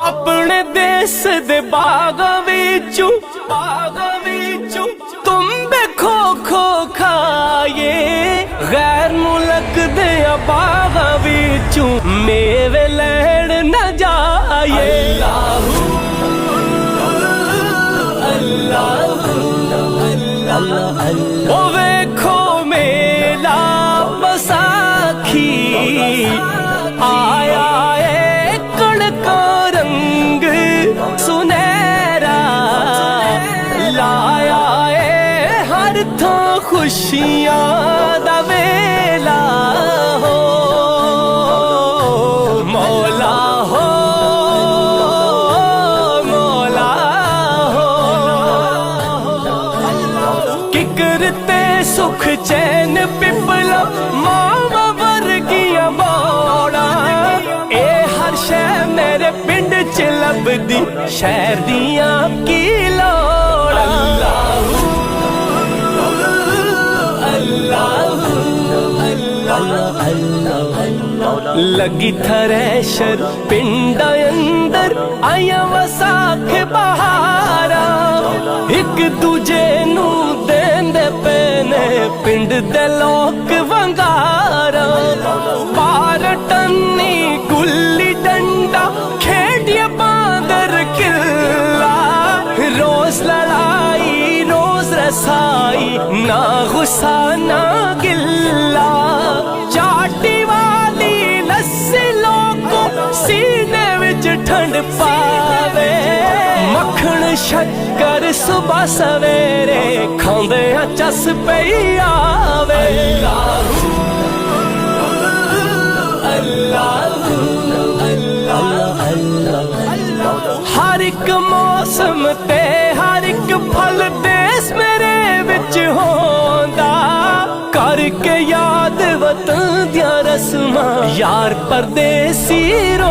अपने देश दे बाग विचू तुम बे खो खो खाए, गैर मुल्क दे बाग विचू मेवे लैण न जाए। अल्लाहू अल्लाहू अल्लाहू ओ वेखो मेला बसाखी आया खुशियां दा वेला हो मौला हो मौला हो। किकरते सुख चैन पिपला मावा वर्गियां बोड़ा, ए हर शै मेरे पिंड च लभदी शहर दियां की लोड़ा। लगी थरैशर पिंडा अंदर आया वसाख बहारा, एक दूजे नू देंदे पैने पिंड दे लोक वंगारा। पार टन्नी गुल्ली डंडा खेडिया बांदर किला, रोज लड़ाई रोज रसाई ना गुस्सा ना गिल्ला। चाटी वाली लस्सी लोको सीने विच ठंड पावे, मक्खन शक्कर सुबह सवेरे खांदे चस पई आवे। अल्लाहू हर एक मौसम ते हर एक फल देश मेरे विच होंदा, करके याद वतन दियां रस्मां यार परदेसी रो